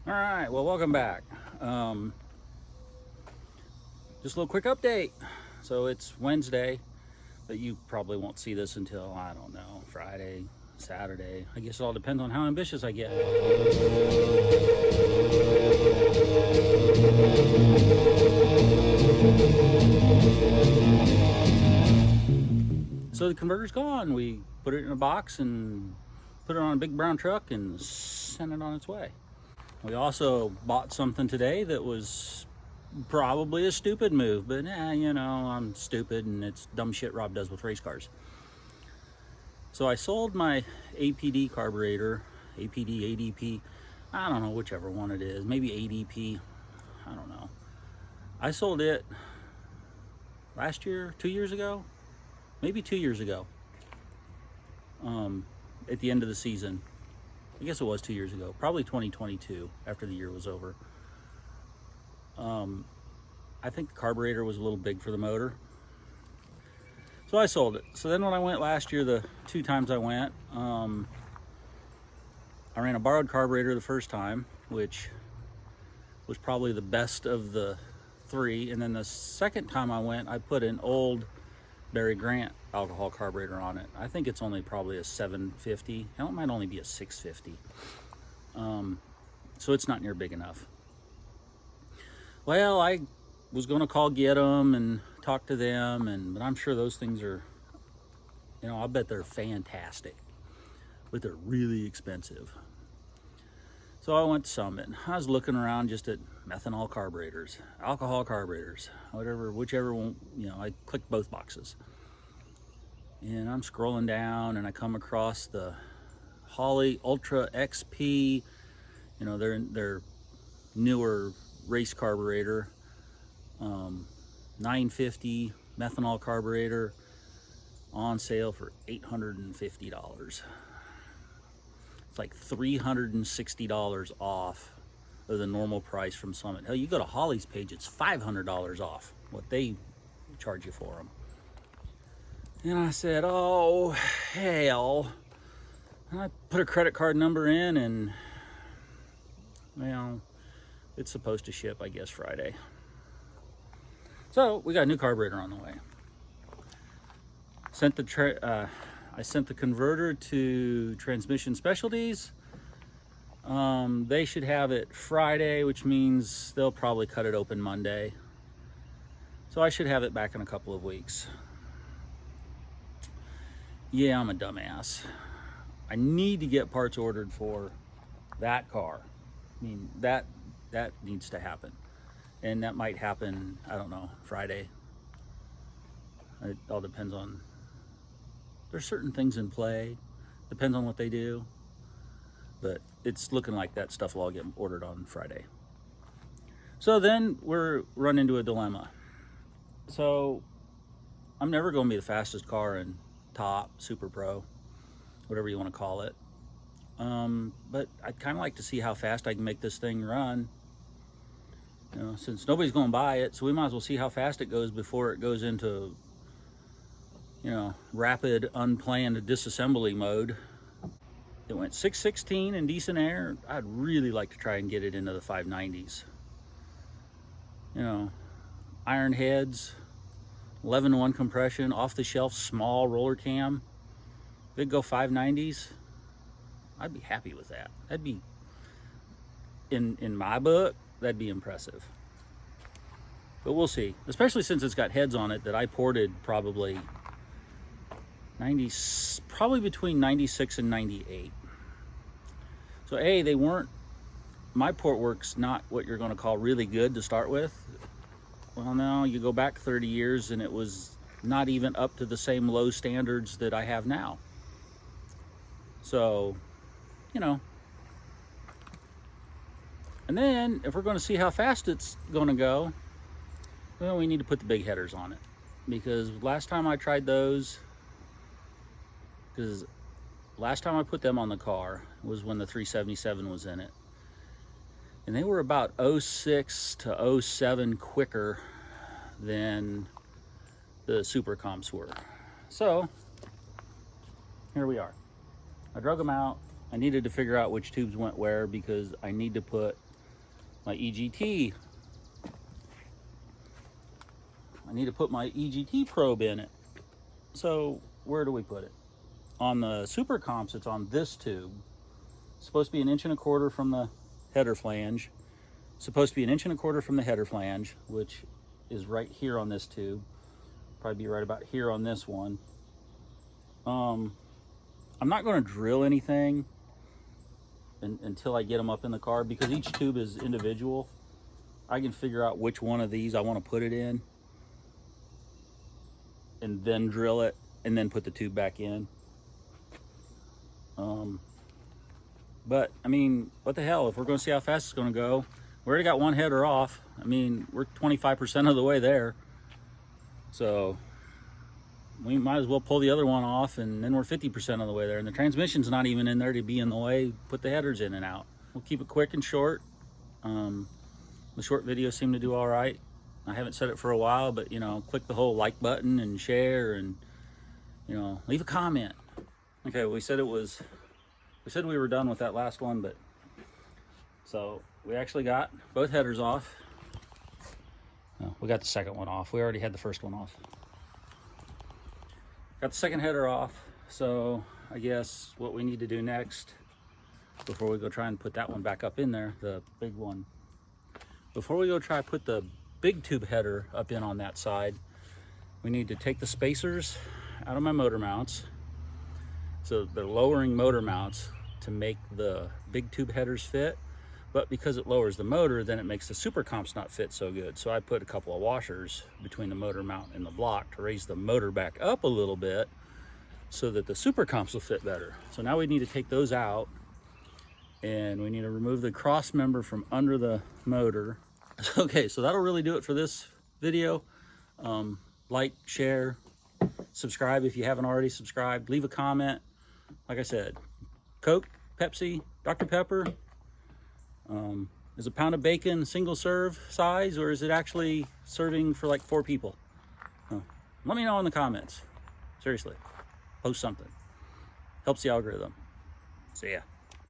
All right, well, welcome back. Just a little quick update. So it's Wednesday, but you probably won't see this until, I don't know, Friday, Saturday. I guess it all depends on how ambitious I get. So the converter's gone. We put it in a box and put it on a big brown truck and sent it on its way. We also bought something today that was probably a stupid move, but I'm stupid and it's dumb shit Rob does with race cars. So I sold my APD carburetor, APD, ADP, I don't know, whichever one it is, maybe ADP, I don't know. I sold it last year, 2 years ago, maybe 2 years ago, at the end of the season. I guess it was 2 years ago, probably 2022, after the year was over. I think the carburetor was a little big for the motor, so I sold it. So then when I went last year, the 2 times I went, I ran a borrowed carburetor the first time, which was probably the best of the 3. And then the second time I went, I put an old Barry Grant alcohol carburetor on it. I think it's only probably a 750. Hell, it might only be a 650. So it's not near big enough. Well, I was going to call Get 'em and talk to them, but I'm sure those things are, I'll bet they're fantastic, but they're really expensive. So I went to Summit. I was looking around just at methanol carburetors, alcohol carburetors, whichever one, I clicked both boxes. And I'm scrolling down and I come across the Holley Ultra XP, their newer race carburetor, 950 methanol carburetor, on sale for $850. It's like $360 off of the normal price from Summit. Hell, you go to Holley's page, it's $500 off what they charge you for them. And I said, oh, hell. And I put a credit card number in, and, it's supposed to ship, I guess, Friday. So we got a new carburetor on the way. I sent the converter to Transmission Specialties. They should have it Friday, which means they'll probably cut it open Monday. So I should have it back in a couple of weeks. Yeah, I'm a dumbass. I need to get parts ordered for that car. That needs to happen. And that might happen, I don't know, Friday. It all depends on, there's certain things in play. Depends on what they do. But it's looking like that stuff will all get ordered on Friday. So then we're run into a dilemma. So I'm never going to be the fastest car in Top, Super Pro, whatever you want to call it. But I'd kind of like to see how fast I can make this thing run. Since nobody's going to buy it, so we might as well see how fast it goes before it goes into, rapid, unplanned disassembly mode. It went 616 in decent air. I'd really like to try and get it into the 590s. Iron heads, 11-to-1 compression, off-the-shelf small roller cam. If it'd go 590s, I'd be happy with that. That'd be, in my book, that'd be impressive. But we'll see. Especially since it's got heads on it that I ported probably between 96 and 98. So my port work's not what you're going to call really good to start with. Well, no, you go back 30 years and it was not even up to the same low standards that I have now. So, and then if we're going to see how fast it's going to go, well, we need to put the big headers on it. Because last time I tried those, last time I put them on the car was when the 377 was in it. And they were about 06 to 07 quicker than the Super Comps were. So, here we are. I drug them out. I needed to figure out which tubes went where because I need to put my EGT. I need to put my EGT probe in it. So where do we put it? On the Super Comps, it's on this tube. It's supposed to be 1 1/4 inches from the header flange. It's supposed to be 1 1/4 inches from the header flange, which is right here on this tube. Probably be right about here on this one. I'm not going to drill anything until I get them up in the car, because each tube is individual. I can figure out which one of these I want to put it in, and then drill it, and then put the tube back in. But I mean, what the hell, if we're going to see how fast it's going to go, we already got one header off. I mean, we're 25% of the way there, so we might as well pull the other one off, and then we're 50% of the way there, and the transmission's not even in there to be in the way. Put the headers in and out. We'll keep it quick and short. The short videos seem to do all right. I haven't said it for a while, but you know, click the whole like button and share, and you know, leave a comment. Okay, we said we were done with that last one, but so we actually got both headers off. No, we got the second one off. We already had the first one off. Got the second header off. So I guess what we need to do next, before we go try and put that one back up in there, the big one, before we go try to put the big tube header up in on that side, we need to take the spacers out of my motor mounts. So they're lowering motor mounts to make the big tube headers fit, but because it lowers the motor, then it makes the Super Comps not fit so good. So I put a couple of washers between the motor mount and the block to raise the motor back up a little bit so that the Super Comps will fit better. So now we need to take those out, and we need to remove the cross member from under the motor. Okay, so that'll really do it for this video. Like, share, subscribe if you haven't already subscribed, leave a comment. Like I said, Coke, Pepsi, Dr. Pepper. Is a pound of bacon single serve size, or is it actually serving for like 4 people? Let me know in the comments. Seriously, post something. Helps the algorithm. See ya.